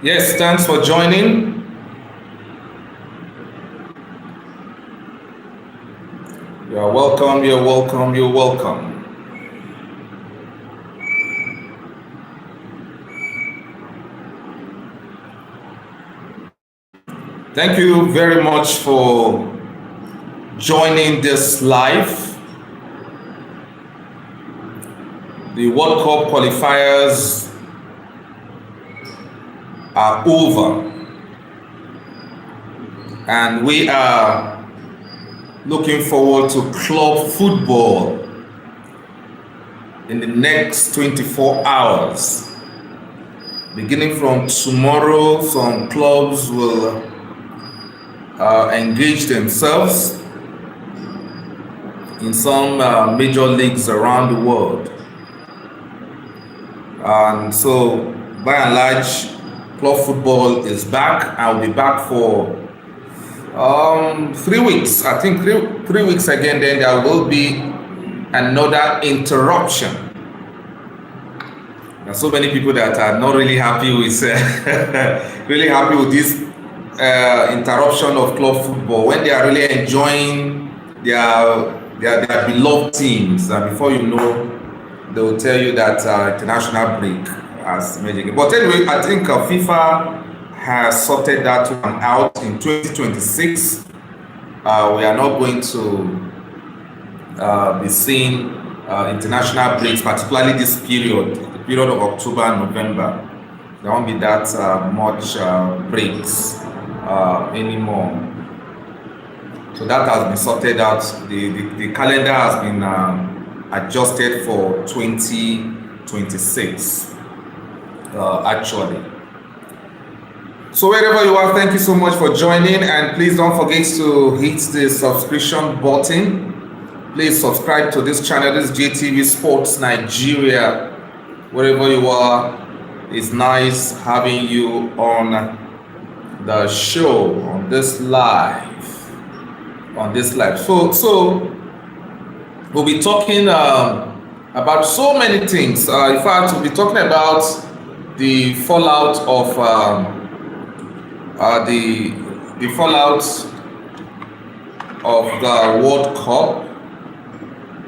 Yes, thanks for joining. You're welcome, you're welcome, you're welcome. Thank you very much for joining this live. The World Cup qualifiers are over, and we are looking forward to club football in the next 24 hours. Beginning from tomorrow, some clubs will engage themselves in some major leagues around the world. And so, by and large, club football is back. I'll be back for 3 weeks. I think three weeks again, then there will be another interruption. There are so many people that are not really happy with this interruption of club football when they are really enjoying their beloved teams, and before you know, they will tell you that international break has made it. But anyway, I think FIFA has sorted that one out in 2026. We are not going to be seeing international breaks, particularly this period, the period of October and November. There won't be that much breaks anymore. So that has been sorted out. The calendar has been adjusted for 2026 actually. So wherever you are, thank you so much for joining, and please don't forget to hit the subscription button. Please subscribe to this channel. This is JTV Sports Nigeria. Wherever you are, it's nice having you on the show, on this live. So we'll be talking about so many things. In fact, we'll be talking about the fallout of the fallout of the World Cup.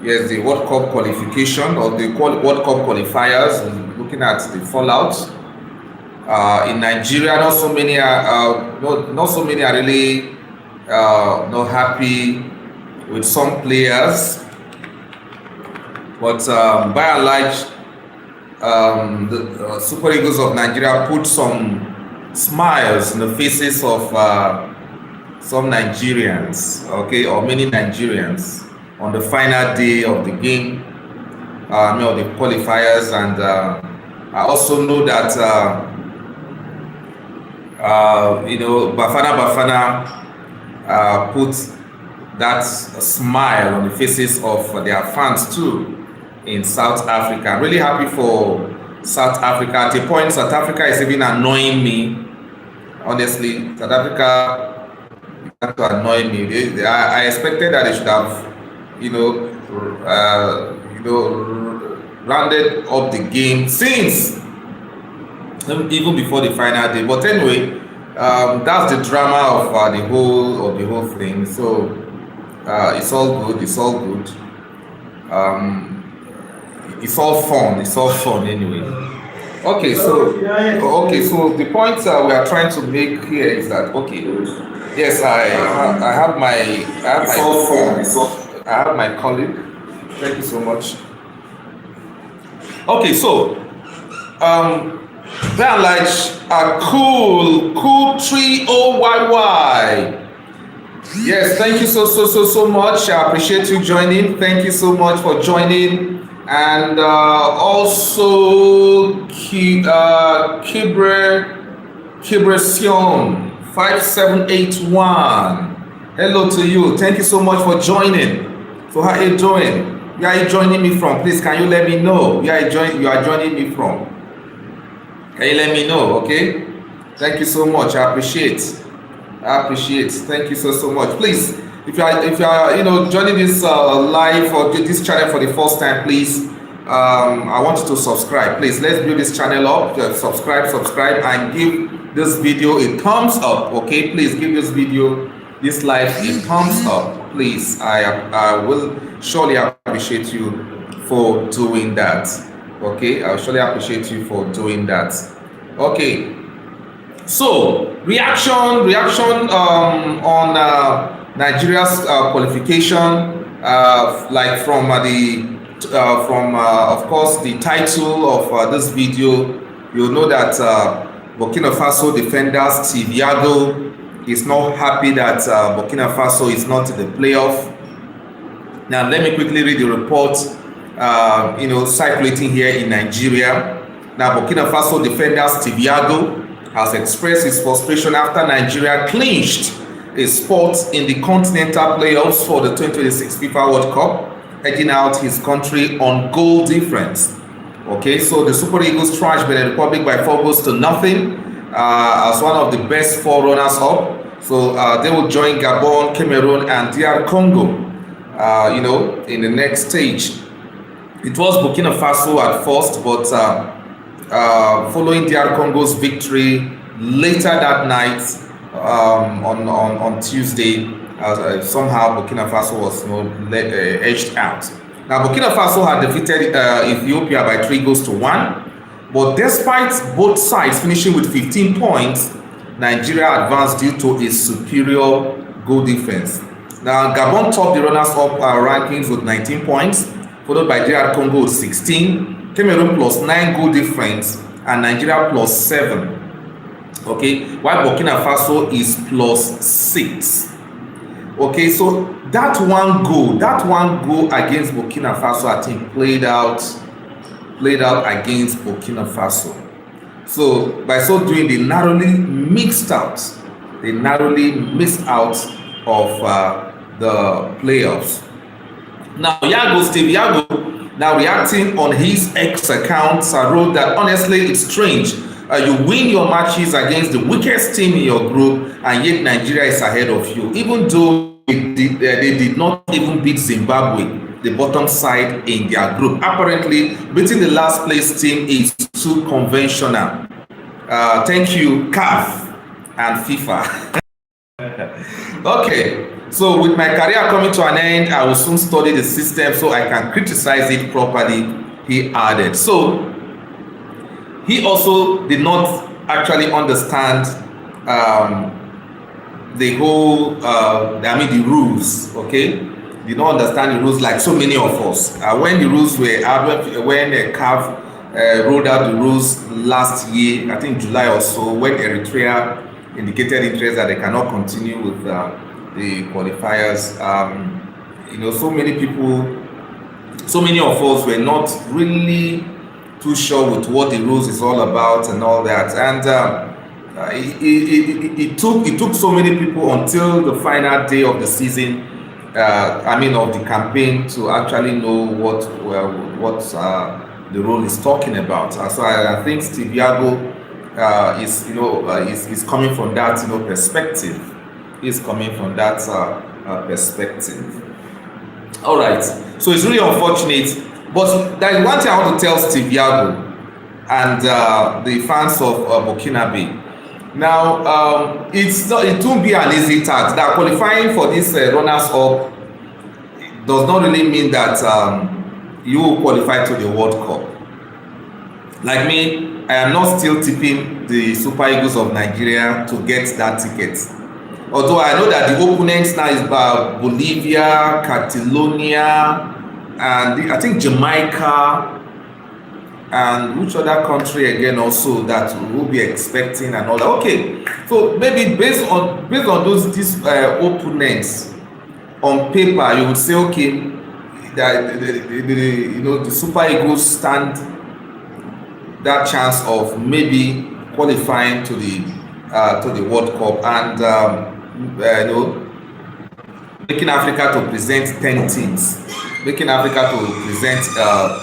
Yes, the World Cup qualification or the World Cup qualifiers. Looking at the fallout in Nigeria, not so many are really not happy with some players, but by and large, the Super Eagles of Nigeria put some smiles in the faces of some Nigerians, okay, or many Nigerians on the final day of the game, of the qualifiers. And I also know that Bafana put that smile on the faces of their fans too in South Africa. I'm really happy for South Africa. At a point, South Africa is even annoying me. Honestly, South Africa began to annoy me. I expected that they should have, rounded up the game since even before the final day. But anyway, that's the drama of the whole thing. So it's all good. It's all good. It's all fun anyway. Okay, so the point we are trying to make here is that yes, I have my colleague. Thank you so much. Okay, so they're like a cool trio YY. Yes, thank you so much. I appreciate you joining. Thank you so much for joining. And also Kibresion 5781. Hello to you. Thank you so much for joining. So how are you doing? Where are you joining me from? Please, can you let me know where you are joining me from? Can you let me know? Okay. Thank you so much. I appreciate. Thank you so much. Please, if you are joining this live or this channel for the first time, please, I want you to subscribe. Please, let's build this channel up. Subscribe, and give this video a thumbs up. Okay, please give this video, this live, a thumbs up, please. I will surely appreciate you for doing that. Okay, I'll surely appreciate you for doing that. Okay, so reaction on Nigeria's qualification, like from of course the title of this video. You'll know that Burkina Faso defender Steve Yago is not happy that Burkina Faso is not in the playoff. Now let me quickly read the report circulating here in Nigeria. Now Burkina Faso defender Steve Yago has expressed his frustration after Nigeria clinched a spot in the continental playoffs for the 2026 FIFA World Cup, edging out his country on goal difference. Okay, so the Super Eagles thrashed Benin Republic by 4-0 as one of the best 4 runners-up. So they will join Gabon, Cameroon, and DR Congo, in the next stage. It was Burkina Faso at first, but following DR Congo's victory later that night on Tuesday, somehow Burkina Faso was edged out. Now Burkina Faso had defeated Ethiopia by 3-1, but despite both sides finishing with 15 points, Nigeria advanced due to a superior goal difference. Now Gabon topped the runners-up rankings with 19 points, followed by DR Congo with 16, Cameroon plus 9 goal difference, and Nigeria plus 7. Okay, while Burkina Faso is plus 6. Okay, so that one goal against Burkina Faso, I think, played out against Burkina Faso. So by so doing, they narrowly missed out of the playoffs. Now Steve Yago, now reacting on his X account, wrote that honestly it's strange. You win your matches against the weakest team in your group, and yet Nigeria is ahead of you, even though they did not even beat Zimbabwe, the bottom side in their group. Apparently, beating the last place team is too conventional. Thank you, CAF and FIFA. Okay, so with my career coming to an end, I will soon study the system so I can criticize it properly, he added. So he also did not actually understand the whole, the rules, okay? Did not understand the rules like so many of us. When the rules were out, when CAF rolled out the rules last year, I think July or so, when Eritrea indicated interest that they cannot continue with the qualifiers, so many of us were not really too sure with what the rules is all about and all that, and it took so many people until the final day of the season, of the campaign, to actually know what the rule is talking about. So I think Steve Yago is coming from that perspective. He's coming from that perspective. All right, so it's really unfortunate. But there is one thing I want to tell Steve Yago and the fans of Burkina Faso. Now, it won't be an easy task. That qualifying for this runners-up does not really mean that you will qualify to the World Cup. Like me, I am not still tipping the Super Eagles of Nigeria to get that ticket. Although I know that the opponents now is Bolivia, Catalonia, and I think Jamaica, and which other country again also that we'll be expecting and all that. Okay, so maybe based on these opponents on paper, you would say, okay, that the Super Eagles stand that chance of maybe qualifying to the World Cup, and making Africa to present 10 teams. Making Africa to present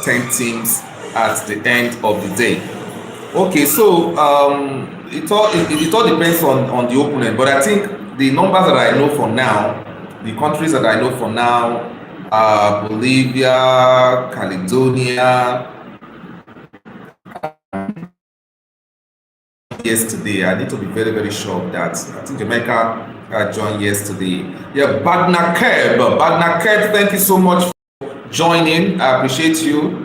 10 teams at the end of the day. Okay, so it all depends on the opponent, but I think the numbers that I know for now, the countries that I know for now, are Bolivia, Caledonia, yesterday. I need to be very, very sure of that. I think Jamaica joined yesterday. Yeah, Bagna Keb, thank you so much for joining. I appreciate you.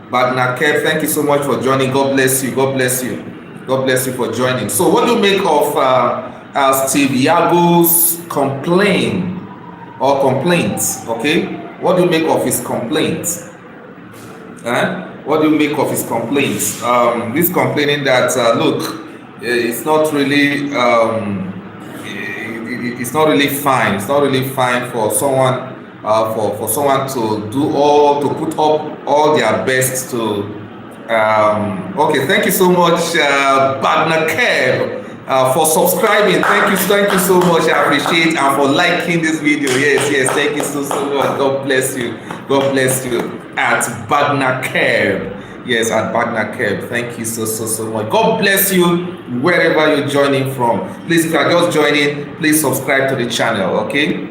Bagna Keb, thank you so much for joining. God bless you. God bless you. God bless you for joining. So, what do you make of Steve Yago's complaints? Okay, what do you make of his complaints? What do you make of his complaints? He's complaining that look, it's not really it's not really fine. It's not really fine for someone for someone to put up all their best to. Okay, thank you so much, Bagna Kev. For subscribing. Thank you so much. I appreciate, and for liking this video. Yes, thank you so much. God bless you. God bless you. At Bagna Kev. Yes, at Bagna Kev. Thank you so much. God bless you wherever you're joining from. Please, if you are just joining, please subscribe to the channel. Okay,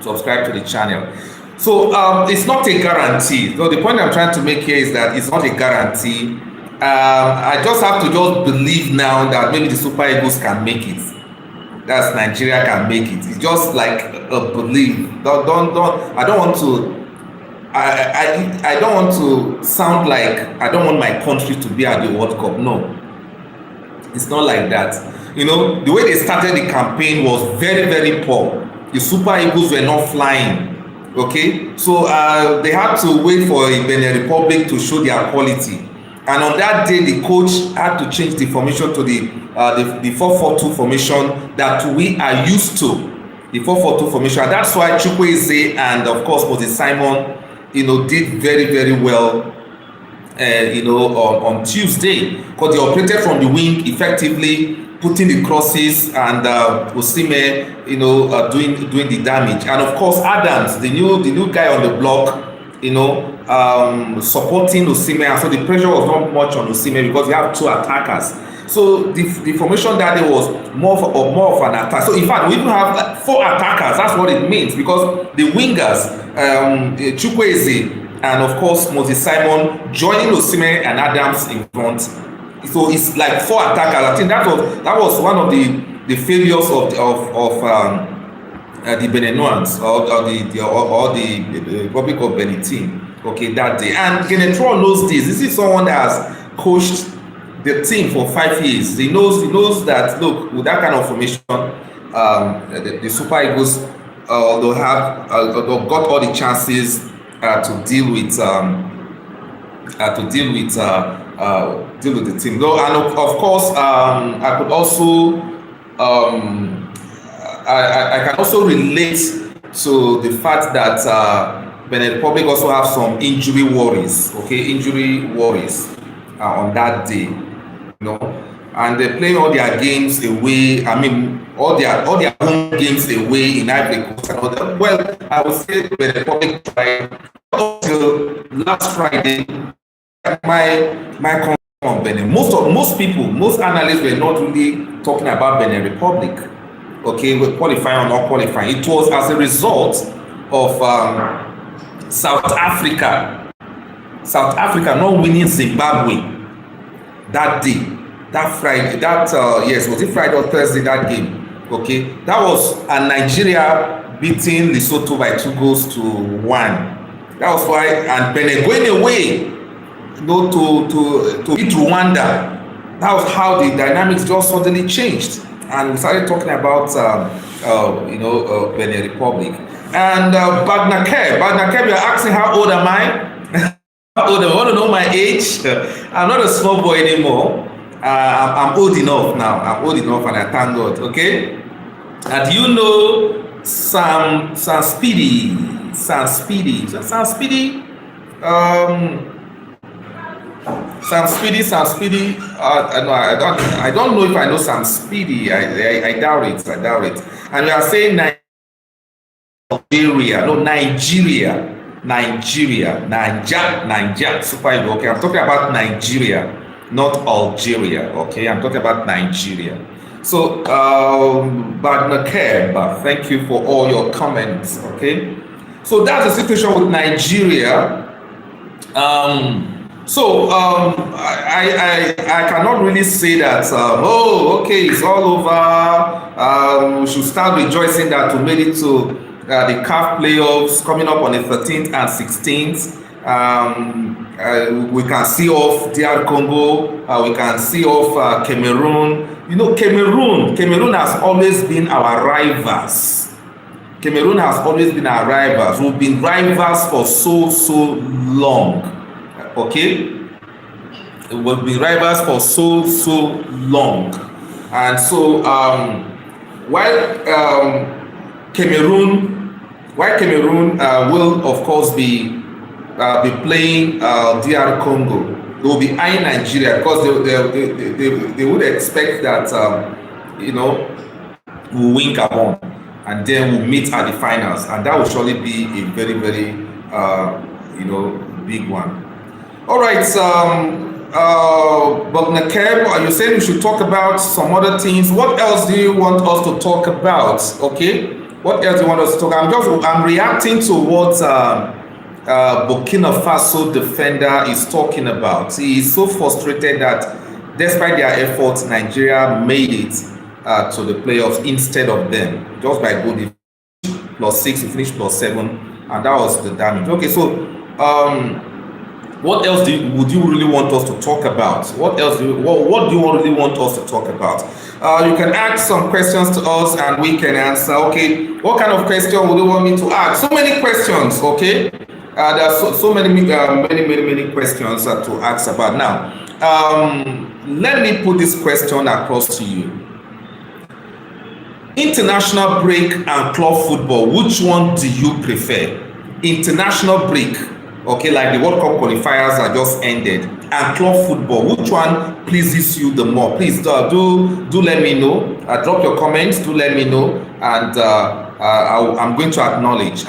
subscribe to the channel. So it's not a guarantee. So the point I'm trying to make here is that it's not a guarantee. I just have to just believe now that maybe the Super Eagles can make it. That's Nigeria can make it. It's just like a belief. I don't want to sound like I don't want my country to be at the World Cup. No, it's not like that. You know, the way they started the campaign was very, very poor. The Super Eagles were not flying. Okay, so they had to wait for the Benin Republic to show their quality. And on that day, the coach had to change the formation to the 4-4-2 formation that we are used to. The 4-4-2 formation. And that's why Chukwueze and of course Moses Simon, did very, very well, on Tuesday, because they operated from the wing effectively, putting the crosses, and Osimhen, doing the damage. And of course Adams, the new guy on the block, supporting Osimhen. So the pressure was not much on Osimhen because you have two attackers. So the formation that day was more of an attack. So in fact, we even have like 4 attackers. That's what it means, because the wingers, Chukwueze and of course Moses Simon, joining Osimhen and Adams in front. So it's like 4 attackers. I think that was one of the failures of the Beninons or the Republic of Benin team. Okay, that day. And Genetron knows this. This is someone that has coached the team for 5 years. He knows that, look, with that kind of formation, the Super Eagles they'll got all the chances to deal with the team. Though, and of course, I could also I can also relate to the fact that Benin Republic also have some injury worries. Okay, injury worries on that day, and they play all their games away. I mean, all their home games away in Ivory Coast and all that. Well, I would say Benin Republic tried until last Friday. My comment on Benin. Most people, most analysts were not really talking about Benin Republic. Okay, we're qualifying or not qualifying. It was as a result of South Africa not winning Zimbabwe that day, that Friday, was it Friday or Thursday, that game? Okay, that was Nigeria beating Lesotho by 2-1. That was why, and Benin going away, to beat Rwanda. That was how the dynamics just suddenly changed, and we started talking about Benin Republic. And Bagna Kev, you're asking how old am I? How old am I? Want to know my age? I'm not a small boy anymore. I'm old enough now. I'm old enough, and I thank God. Okay. And do you know Sam Speedy? Sam Speedy. I don't know if I know Sam Speedy. I doubt it. And we are saying Nigeria, Super Eagles. Okay, I'm talking about Nigeria, not Algeria. Okay, I'm talking about Nigeria. So, Bagna Keb, thank you for all your comments. Okay, so that's the situation with Nigeria. So I cannot really say that, oh, okay, it's all over. We should start rejoicing that we made it to the CAF playoffs coming up on the 13th and 16th. We can see off DR Congo, we can see off Cameroon. You know, Cameroon has always been our rivals. Cameroon has always been our rivals. We've been rivals for so long. Okay, we've been rivals for so long, and so while Cameroon will of course be playing DR Congo, they will be eyeing Nigeria because they would expect that you know, we'll win Gabon and then we'll meet at the finals, and that will surely be a very you know, big one. All right, Burkina Faso, you said we should talk about some other things. What else do you want us to talk about? Okay, what else do you want us to talk about? I'm reacting to what Burkina Faso defender is talking about. He is so frustrated that despite their efforts, Nigeria made it to the playoffs instead of them, just by good +6, we finished +7, and that was the damage. Okay, so what else would you really want us to talk about? What do you really want us to talk about? You can ask some questions to us and we can answer. Okay, what kind of question would you want me to ask? So many questions. Okay, there are so many questions to ask about. Now, let me put this question across to you. International break and club football, which one do you prefer? International break, okay, like the World Cup qualifiers are just ended, and club football, which one pleases you the more? Please do let me know. Drop your comments, do let me know, and I'm going to acknowledge.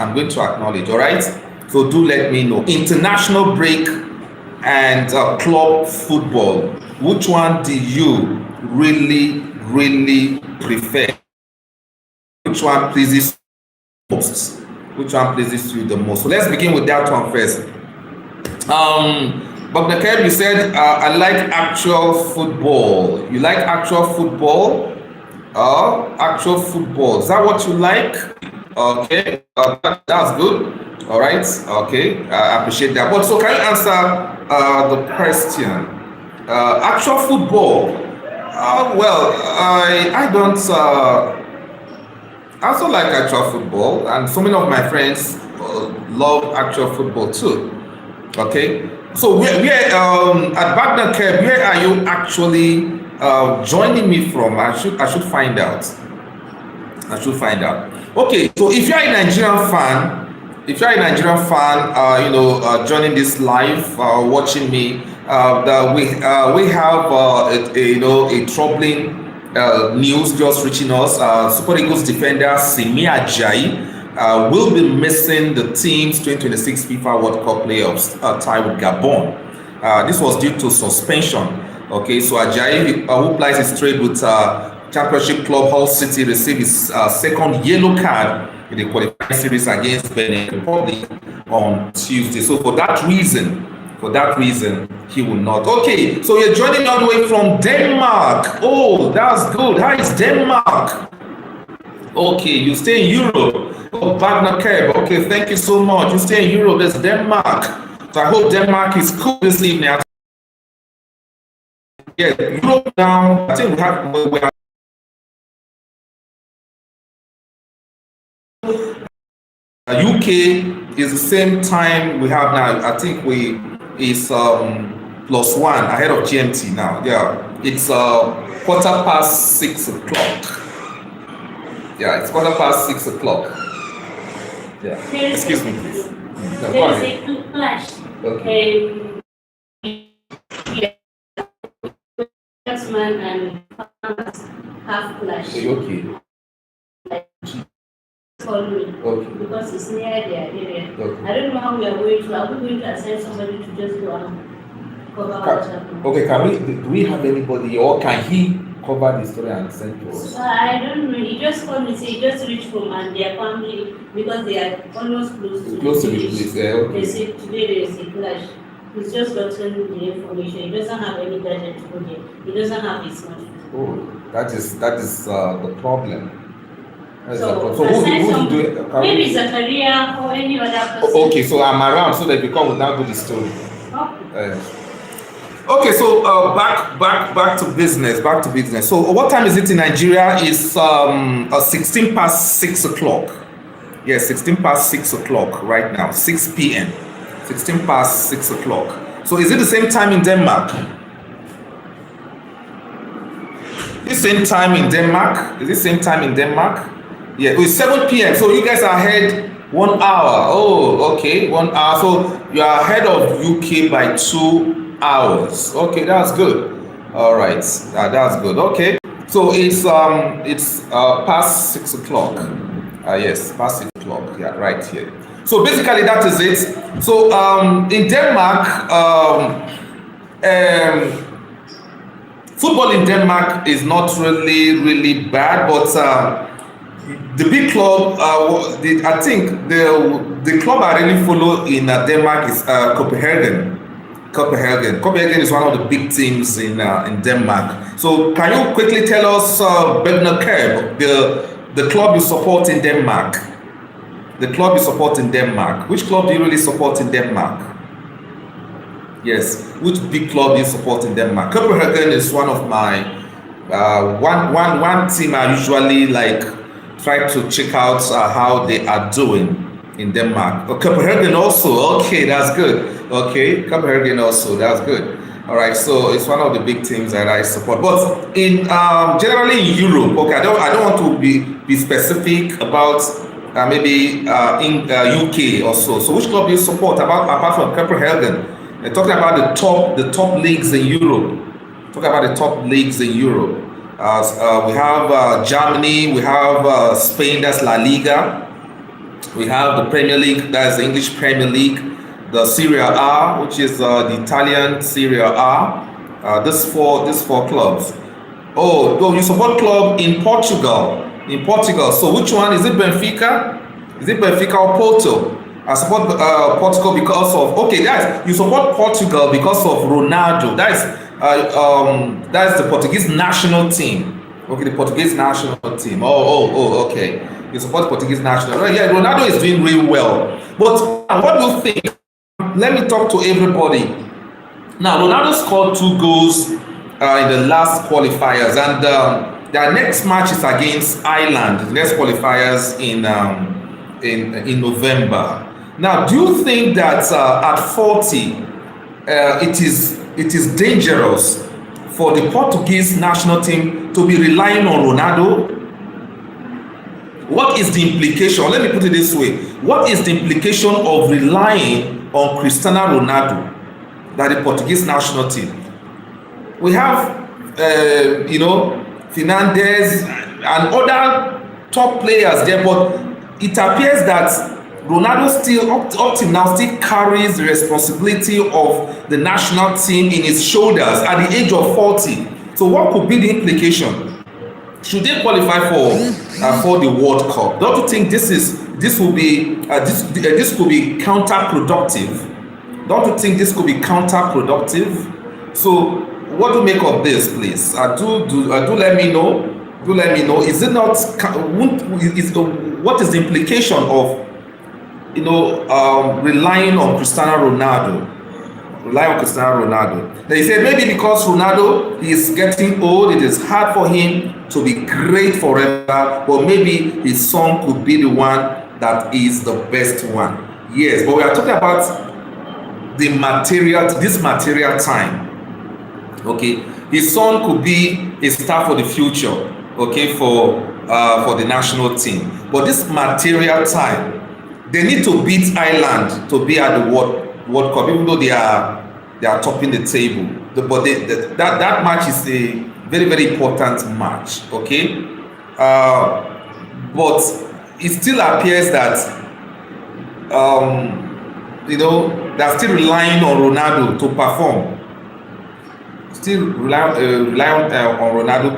All right, so do let me know. International break and club football, which one do you really prefer? Which one pleases you most? Which one pleases you the most? So let's begin with that one first. But Nakeb, you said I like actual football. You like actual football? Actual football. Is that what you like? Okay, that's good. All right. Okay, I appreciate that. But so can you answer the question? Actual football. Well, I don't. I also like actual football, and so many of my friends love actual football too. Okay, so where at Wagner Camp, where are you actually joining me from? I should find out. Okay, so if you're a Nigerian fan, you know, joining this live, watching me, we have you know, a troubling news just reaching us. Super Eagles defender Simi Ajayi will be missing the team's 2026 FIFA World Cup playoffs tie with Gabon. This was due to suspension. Okay, so Ajayi, who plies his trade with Championship club Hull City, received his second yellow card in the qualifying series against Benin Republic on Tuesday. So for that reason, he will not. Okay, so you're joining all the way from Denmark. Oh, that's good. How is Denmark? Okay, you stay in Europe. Oh, Wagner Keb. Okay, thank you so much. You stay in Europe. There's Denmark. So I hope Denmark is cool this evening. Yeah, Europe now. I think we have UK is the same time we have now. I think is +1 ahead of GMT now. Yeah, it's 6:15. Yeah, it's 6:15. Yeah. Excuse me, please. No, there is a clash. Okay. Batsman and farmers have clash. Okay. Call me. Okay. Because it's near their area. Okay. I don't know how we are going to. Are we going to assign somebody to just go and cover what's happening? Okay, do we have anybody, or can he cover the story and send to us? I don't know. He just called me, say he just reached home and their family, because they are almost close to the place. Okay. They said today there is a clash. He's just gotten the information. He doesn't have any gadget to go there. He doesn't have his smartphone. Oh, that is the problem. So aside maybe Zachariah or any other person. Okay, so I'm around so that we come now do the story. Okay. Okay, so back to business. Back to business. So what time is it in Nigeria? It's 16 past 6 o'clock. Yes, 16 past 6 o'clock right now. 6 p.m. 16 past 6 o'clock. So is it the same time in Denmark? The same time in Denmark? Is it same time in Denmark? Yeah, it's 7 p.m. So you guys are ahead 1 hour. Oh, okay, 1 hour. So you are ahead of UK by 2 hours. Okay, that's good. All right, that's good. Okay, so it's past 6 o'clock. Yes, past 6 o'clock. Yeah, right here. So basically that is it. So in Denmark, football in Denmark is not really bad, but the big club, I think the club I really follow in Denmark is Copenhagen. Copenhagen is one of the big teams in Denmark. So can you quickly tell us, Burkina Faso, the club you support in Denmark? The club you support in Denmark. Which club do you really support in Denmark? Yes, which big club do you support in Denmark? Copenhagen is one of my one team I usually like try to check out how they are doing in Denmark. Copenhagen also. Okay, that's good. Okay, Copenhagen also. That's good. All right, so it's one of the big teams that I support. But in generally in Europe, okay, I don't want to be specific about maybe in UK or so. So which club do you support apart from Copenhagen? They're talking about the top leagues in Europe. Talk about the top leagues in Europe. We have Germany, we have Spain, that's La Liga. We have the Premier League, that's the English Premier League. The Serie A, which is the Italian Serie A. These four clubs. Oh, you support club in Portugal. In Portugal. So which one? Is it Benfica? Is it Benfica or Porto? I support Portugal because of, okay, guys, you support Portugal because of Ronaldo. That's the Portuguese national team. Okay, the Portuguese national team. Okay. You support Portuguese national. Yeah, Ronaldo is doing really well. But what do you think? Let me talk to everybody. Now, Ronaldo scored 2 goals in the last qualifiers, and their next match is against Ireland. The next qualifiers in November. Now, do you think that at 40, it is dangerous for the Portuguese national team to be relying on Ronaldo? What is the implication? Let me put it this way. What is the implication of relying on Cristiano Ronaldo, that the Portuguese national team? We have, Fernandes and other top players there, but it appears that Ronaldo still, up till now, still carries the responsibility of the national team in his shoulders at the age of 40. So what could be the implication? Should they qualify for the World Cup? Don't you think this could be counterproductive? Don't you think this could be counterproductive? So what do you make of this, please? Do let me know. Do let me know. Is it not? What is the implication of relying on Cristiano Ronaldo? They say maybe because Ronaldo is getting old, it is hard for him to be great forever, but maybe his son could be the one that is the best one. Yes, but we are talking about this material time. Okay, his son could be a star for the future. Okay, for the national team, but this material time, they need to beat Ireland to be at the World Cup, even though they are topping the table. But that match is a very, very important match. Okay, but it still appears that they're still relying on Ronaldo to perform. Still rely on Ronaldo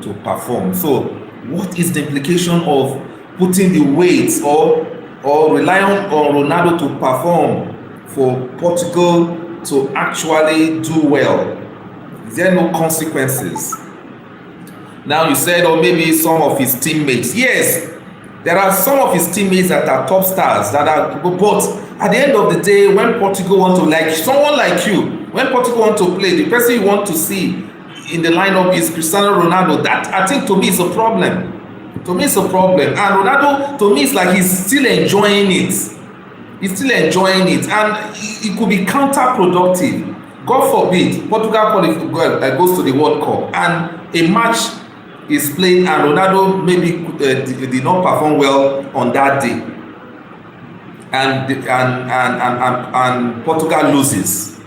to perform. So, what is the implication of putting the weight or relying on Ronaldo to perform for Portugal to actually do well? Is there no consequences? Now you said, or maybe some of his teammates. Yes, there are some of his teammates that are top stars that are, but at the end of the day, when Portugal want to, like someone like you, when Portugal want to play, the person you want to see in the lineup is Cristiano Ronaldo. That, I think, to me is a problem. To me it's a problem. And Ronaldo, to me, it's like he's still enjoying it. He's still enjoying it, and it could be counterproductive. God forbid Portugal goes to the World Cup and a match is played and Ronaldo maybe did not perform well on that day, and Portugal loses,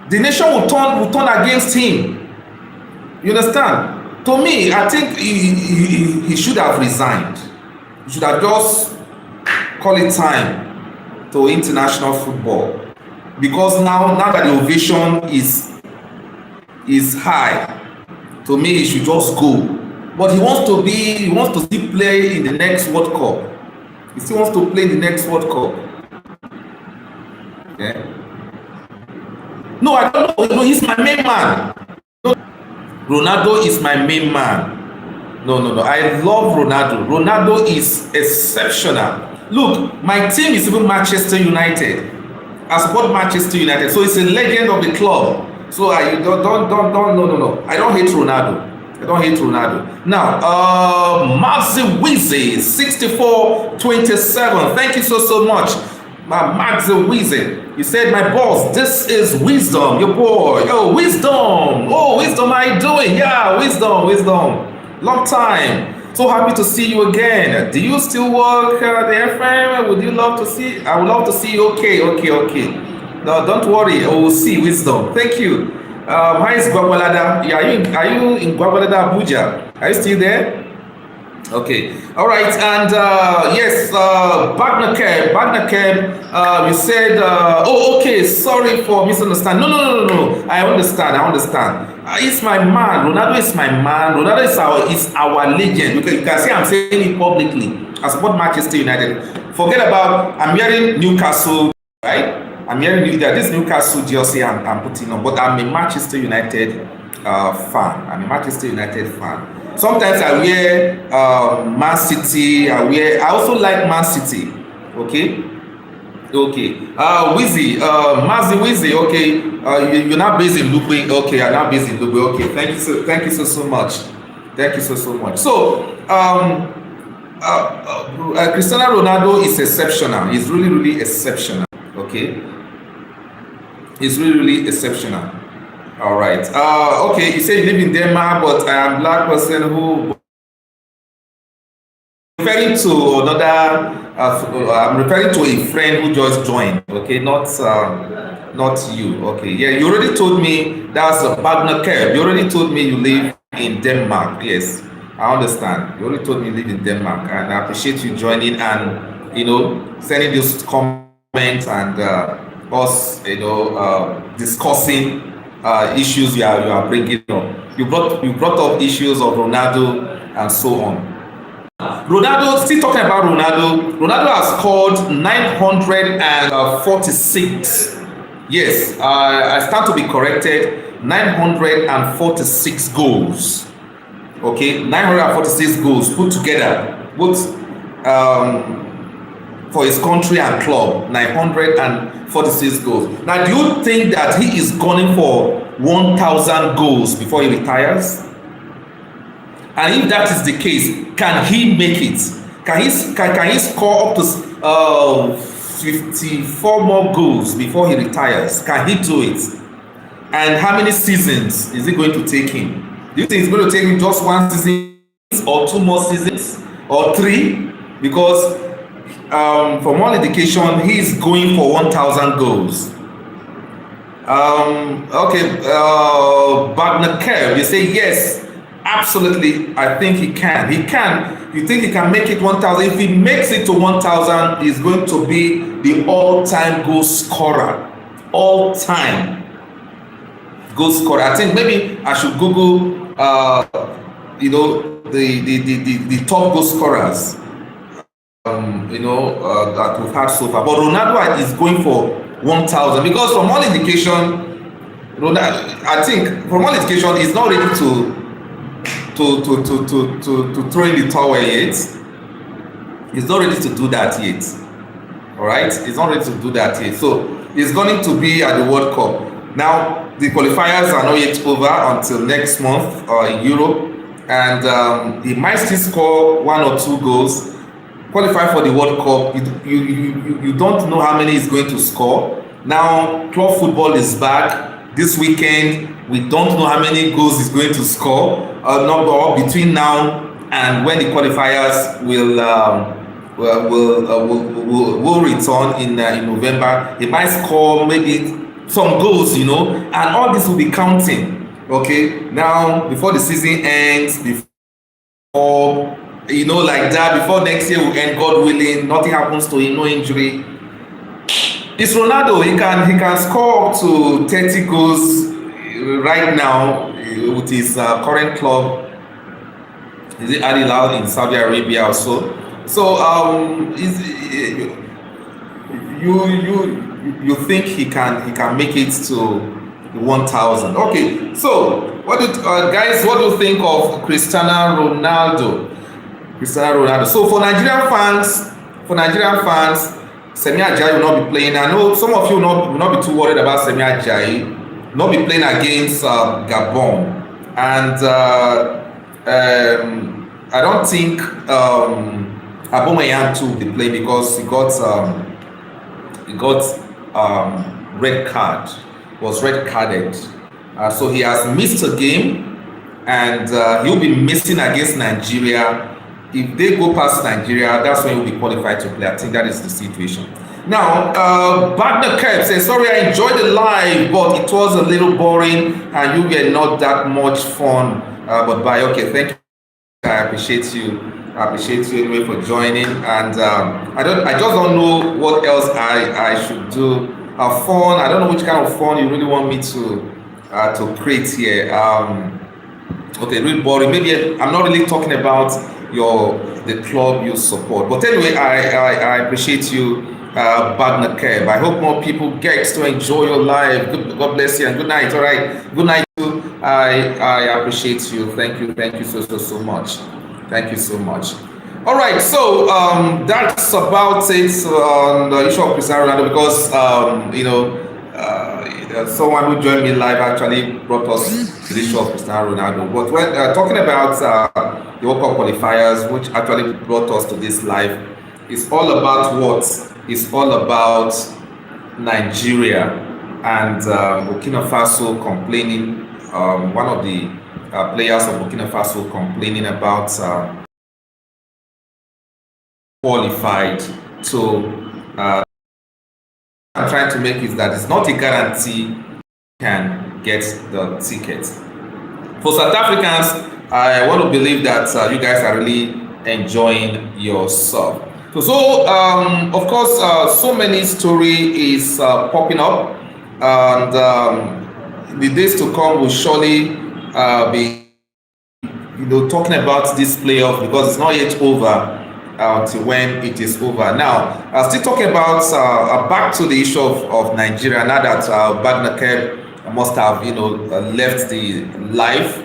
the nation will turn against him. You understand? To me, I think he should have resigned. He should have just call it time to international football, because now that the ovation is high, to me he should just go. But he wants to still play in the next World Cup. He still wants to play in the next World Cup. Okay. No, I don't know. No, he's my main man. No, Ronaldo is my main man. No. I love Ronaldo. Ronaldo is exceptional. Look, my team is even Manchester United. I support Manchester United, so it's a legend of the club. So I don't no. I don't hate Ronaldo. Now, Maxiwizi 6427. Thank you so much, Maxiwizi. You said, my boss, this is Wisdom, your boy. Oh, Wisdom. How you doing? Yeah, Wisdom. Long time. So happy to see you again. Do you still work there, friend? Would you love to see? I would love to see you. Okay. No, don't worry. I will see. Wisdom. Thank you. How is Gwagwalada? Are you in Gwagwalada, Abuja? Are you still there? Okay. All right. And yes, Bagna Keb, you said, okay, sorry for misunderstanding. No. I understand. It's my man. Ronaldo is my man. Ronaldo is our legend. You can see I'm saying it publicly. I support Manchester United. Forget about, I'm hearing Newcastle, right? I'm hearing that this Newcastle jersey I'm putting on, but I'm a Manchester United fan. Sometimes I wear Man City. I also like Man City. Okay. Mazi, okay. You're not based in Lube. Okay, I'm not based in Lube. Okay, thank you so much. So, Cristiano Ronaldo is exceptional. He's really exceptional. Okay, he's really exceptional. All right. Okay, you say you live in Denmark, but I am a black person who referring to another. I'm referring to a friend who just joined. Okay, not you. Okay, yeah, you already told me that's a Bagna Kerb. You already told me you live in Denmark. Yes, I understand. You already told me you live in Denmark, and I appreciate you joining and sending these comments and us discussing issues you are bringing up. You brought up issues of Ronaldo and so on. Ronaldo, still talking about Ronaldo has scored 946. Yes, I stand to be corrected. 946 goals. Okay, 946 goals put together, both for his country and club. 946 goals. Now, do you think that he is gunning for 1,000 goals before he retires? And if that is the case, can he make it? Can he score up to 54 more goals before he retires? Can he do it? And how many seasons is it going to take him? Do you think it's going to take him just one season or 2 more seasons or 3? Because from all indication, he is going for 1,000 goals. Okay, Bagna Kerb, you say yes. Absolutely, I think he can. You think he can make it 1,000? If he makes it to 1,000, he's going to be the all-time goal scorer. All-time goal scorer. I think maybe I should Google, the top goal scorers. that we've had so far. But Ronaldo is going for 1,000 because from all indication, Ronaldo, I think from all indication, he's not ready to throw in the towel yet. He's not ready to do that yet. All right, he's not ready to do that yet. So he's going to be at the World Cup. Now the qualifiers are not yet over until next month in Europe, and he might still score 1 or 2 goals. Qualify for the World Cup. You don't know how many he's going to score. Now club football is back this weekend. We don't know how many goals he's going to score. Number between now and when the qualifiers will return in November. He might score maybe some goals, and all this will be counting. Okay, now before the season ends, before like that, before next year will end, God willing, nothing happens to him, no injury. It's Ronaldo. He can score up to 30 goals right now with his current club. Is it Al Hilal in Saudi Arabia also? So you think he can make it to 1,000? Okay. So what do you think of Cristiano Ronaldo? So for Nigerian fans, Semi Ajayi will not be playing. I know some of you will not be too worried about Semi Ajayi not be playing against Gabon, and I don't think Aubameyang too will be playing because he got red card, was red carded, so he has missed a game, and he'll be missing against Nigeria. If they go past Nigeria, that's when he'll be qualified to play. I think that is the situation. Now, Wagner Kep says, sorry, I enjoyed the live, but it was a little boring and you were not that much fun. But bye. Okay, thank you. I appreciate you. I appreciate you anyway for joining. And I just don't know what else I should do. Fun. I don't know which kind of fun you really want me to create here. Okay, real boring. Maybe I'm not really talking about the club you support. But anyway, I appreciate you, Wagner Keb. I hope more people get to enjoy your life. God bless you and good night. All right, good night. I appreciate you. Thank you so much. Thank you so much. All right, so that's about it on the issue of Cristiano Ronaldo because someone who joined me live actually brought us to the issue of Cristiano Ronaldo. But when talking about the World Cup qualifiers, which actually brought us to this live, it's all about what? It's all about Nigeria and Burkina Faso complaining. One of the players of Burkina Faso complaining about qualified. So I'm trying to make is that it's not a guarantee you can get the ticket. For South Africans, I want to believe that you guys are really enjoying yourself. So of course, so many story is popping up, and the days to come will surely be talking about this playoff because it's not yet over until when it is over. Now, still talking about back to the issue of Nigeria. Now that Wagner Keb must have left the life,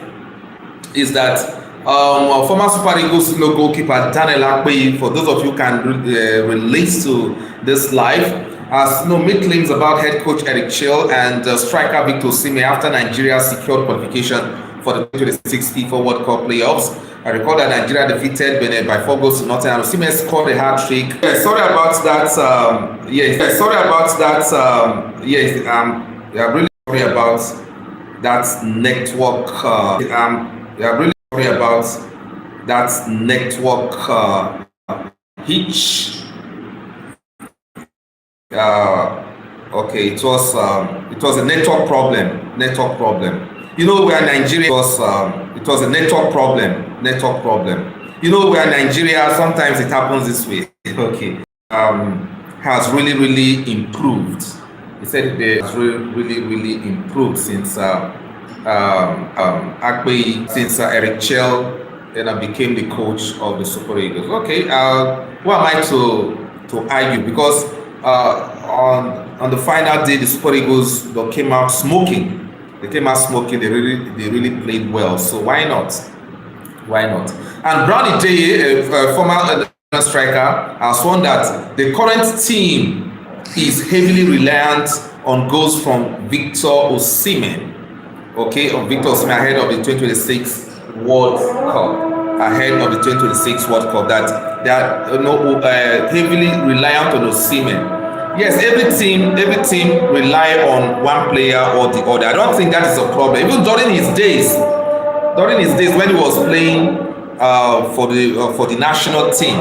is that former Super Eagles goalkeeper Daniel Akpeyi, for those of you who can relate to this life, has made claims about head coach Eric Chell and striker Victor Osimhen after Nigeria secured qualification for the 2026 FIFA World Cup playoffs. I recall that Nigeria defeated Benin by 4 goals to nothing, and Osimhen scored a hat-trick. Sorry about that. I'm really sorry about that network. I'm really sorry about that network hitch. Okay, it was a network problem. Where Nigeria it was a network problem. Where Nigeria, sometimes it happens this way. Okay, has really improved. He said it has really improved since Akpeyi, since Eric Chell then I became the coach of the Super Eagles. Okay, who am I to argue? Because on the final day, the Super Eagles they came out smoking. They came out smoking. They really played well. So why not? Why not? And Brownie J, a former striker, has shown that the current team is heavily reliant on goals from Victor Osimhen. Okay, on Victor Osimhen ahead of the 2026 World Cup. Ahead of the 2026 World Cup, that they are heavily reliant on Osimhen. Yes, every team rely on one player or the other. I don't think that is a problem. Even during his days when he was playing for the national team,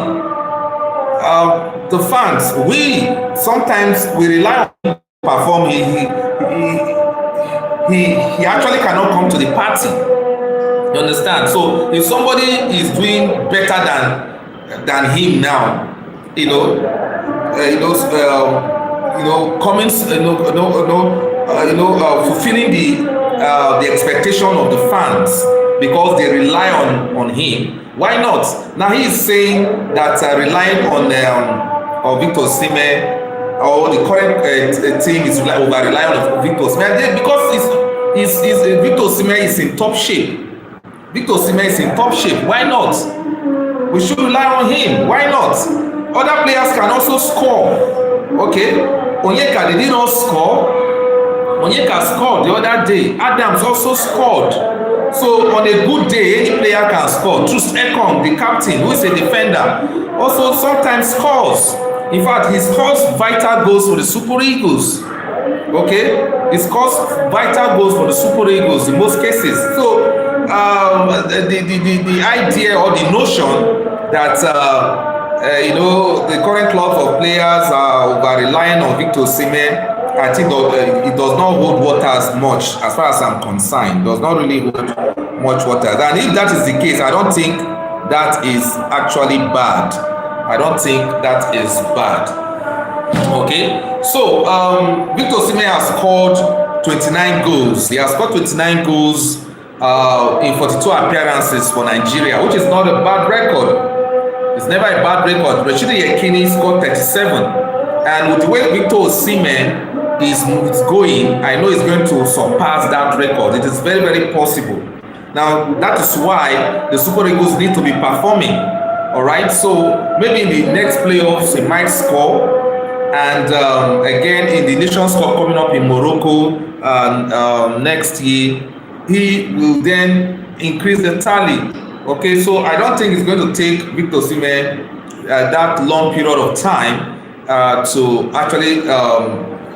the fans, we sometimes rely on him to perform. He actually cannot come to the party. You understand? So if somebody is doing better than him now, fulfilling the expectation of the fans because they rely on him. Why not? Now he is saying that relying on Victor Osimhen or the current team is over relying on Victor Osimhen because Victor Osimhen is in top shape. Victor Osimhen is in top shape. Why not? We should rely on him. Why not? Other players can also score. Okay, Onyeka did not score. Onyeka scored the other day. Adams also scored. So on a good day, any player can score. Trust Ekong, the captain, who is a defender, also sometimes scores. In fact, he scores vital goals for the Super Eagles. Okay, he scores vital goals for the Super Eagles in most cases. So the idea or the notion that the current club of players are over relying on Victor Osimhen, I think it does not hold water as much as far as I'm concerned. It does not really hold much water. And if that is the case, I don't think that is actually bad. I don't think that is bad. Okay, so Victor Osimhen has scored 29 goals. He has scored 29 goals in 42 appearances for Nigeria, which is not a bad record. It's never a bad record. Rashidi Yekini scored 37, and with the way Victor Osimhen is going, I know he's going to surpass that record. It is very, very possible. Now that is why the Super Eagles need to be performing. All right, so maybe in the next playoffs he might score, and again in the Nations Cup coming up in Morocco next year, he will then increase the tally. Okay, so I don't think it's going to take Victor Osimhen that long period of time to actually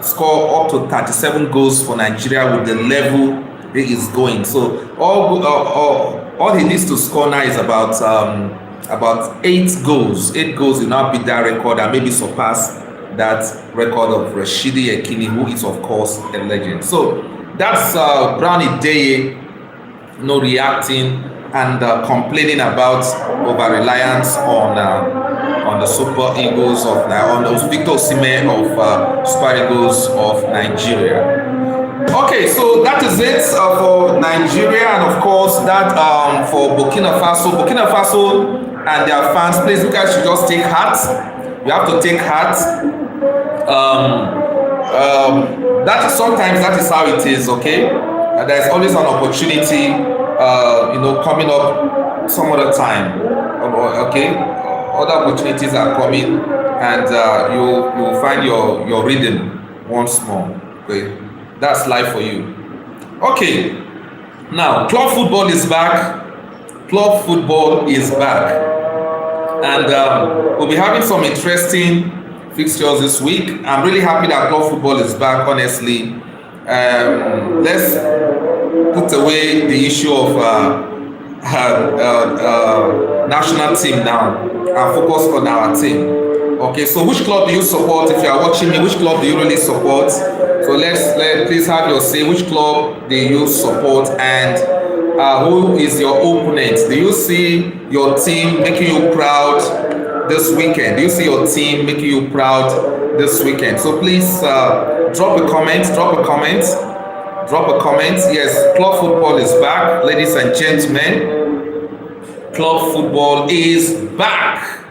score up to 37 goals for Nigeria with the level he is going. So all he needs to score now is about 8 goals. 8 goals will now beat that record and maybe surpass that record of Rashidi Yekini, who is of course a legend. So that's Brownie Day, reacting and complaining about over reliance on the Super Eagles on those Victor Osimhen of Super Eagles of Nigeria. Okay, so that is it for Nigeria, and of course that for Burkina Faso. Burkina Faso and their fans, please, you guys should just take heart. You have to take heart. Sometimes that is how it is. Okay, there is always an opportunity. Coming up some other time. Okay, other opportunities are coming, and you will find your rhythm once more. Okay, that's life for you. Okay, now club football is back. Club football is back, and we'll be having some interesting fixtures this week. I'm really happy that club football is back. Honestly, let's put away the issue of national team now and focus on our team. Okay, so which club do you support? If you are watching me, which club do you really support? So please have your say. Which club do you support, and who is your opponent? Do you see your team making you proud this weekend? Do you see your team making you proud this weekend? So please drop a comment. Yes, club football is back, ladies and gentlemen. club football is back.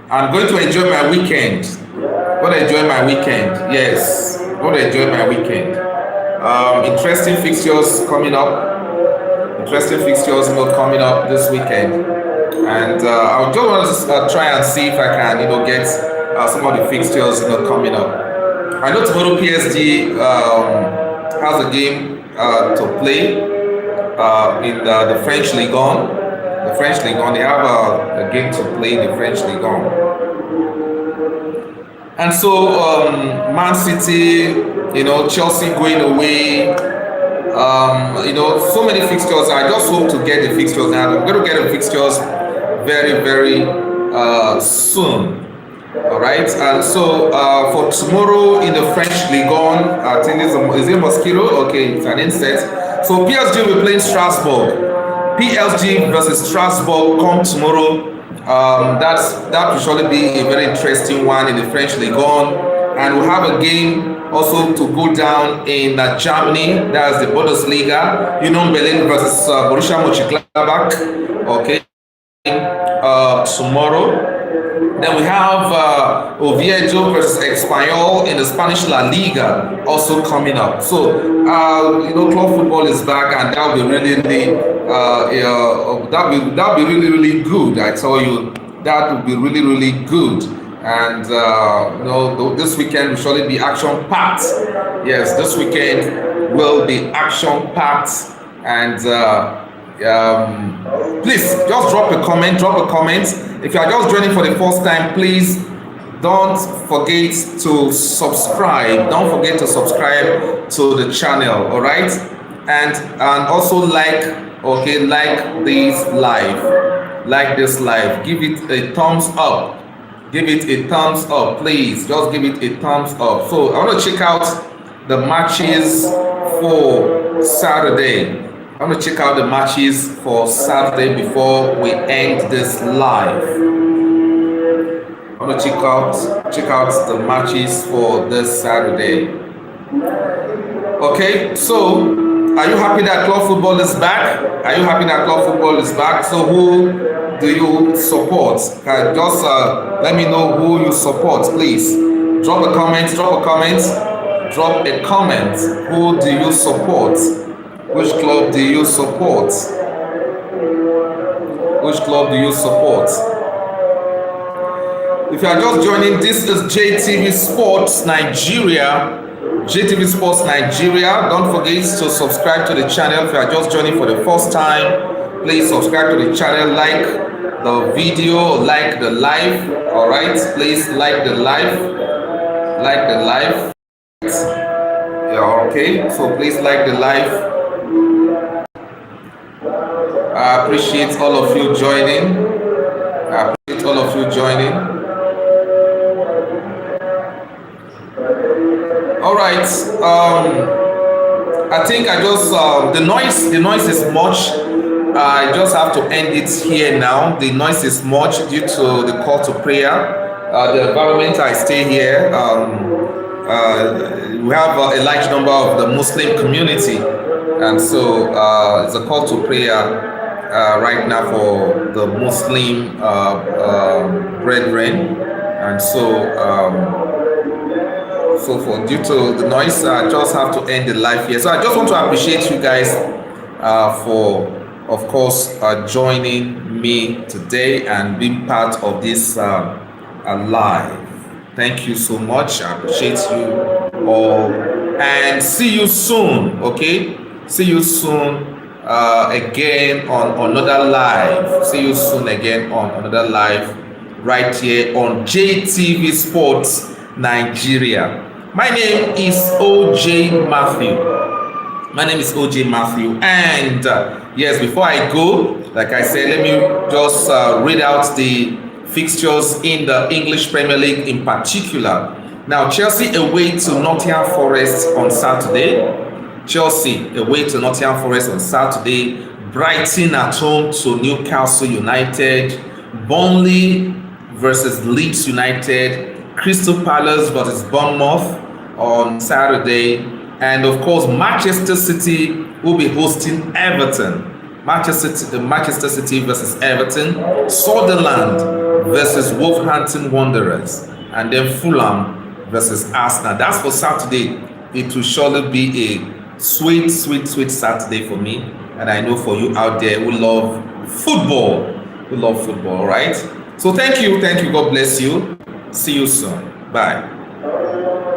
I'm going to enjoy my weekend. Yes, going to enjoy my weekend. Interesting fixtures coming up. Coming up this weekend, and I just want to try and see if I can, get some of the fixtures, coming up. I know tomorrow PSG has a game to play in the French Ligue 1. They have a game to play in the French Ligue 1. And so Man City, Chelsea going away, so many fixtures. I just hope to get the fixtures now. I'm going to get the fixtures very, very soon. All right. And so for tomorrow in the French Ligue 1, I think is it Mosquito? Okay, it's an insect. So PSG will be playing Strasbourg. PSG versus Strasbourg come tomorrow. That will surely be a very interesting one in the French Ligue 1. And we'll have a game also to go down in Germany. That's the Bundesliga. Union Berlin versus Borussia Mönchengladbach. Okay. Tomorrow. Then we have Oviedo versus Espanyol in the Spanish La Liga also coming up. So club football is back, and that will be really good. I tell you, that will be really good. And this weekend will surely be action packed. Yes, this weekend will be action packed. And please just drop a comment. If you are just joining for the first time, please don't forget to subscribe. To the channel. All right, and also like this live. Give it a thumbs up. Please. Just give it a thumbs up. So I want to check out the matches for Saturday. Before we end this live. I want to check out the matches for this Saturday. Okay, so are you happy that club football is back? So who do you support? Just let me know who you support, please. Drop a comment. Who do you support? Which club do you support? If you are just joining, this is JTV Sports Nigeria. Don't forget to subscribe to the channel. If you are just joining for the first time, please subscribe to the channel, like the video, like the live. All right, please like the live. Yeah, okay. So please like the live. I appreciate all of you joining. All right. I think I just the noise is much. I just have to end it here now. The noise is much due to the call to prayer. The environment I stay here. We have a large number of the Muslim community, and so it's a call to prayer right now for the Muslim brethren, and so due to the noise, I just have to end the live here. So I just want to appreciate you guys for, of course, joining me today and being part of this live. Thank you so much. I appreciate you all, and see you soon. Okay, see you soon again on another live. Right here on JTV Sports Nigeria. My name is OJ Matthew. And yes, before I go, like I said, let me just read out the fixtures in the English Premier League in particular. Now, Chelsea away to Nottingham Forest on Saturday. Brighton at home to Newcastle United. Burnley versus Leeds United. Crystal Palace versus Bournemouth on Saturday. And of course, Manchester City will be hosting Everton. Manchester City versus Everton, Sunderland versus Wolverhampton Wanderers, and then Fulham versus Arsenal. That's for Saturday. It will surely be a sweet Saturday for me, and I know for you out there who love football. All right? So thank you. God bless you. See you soon. Bye.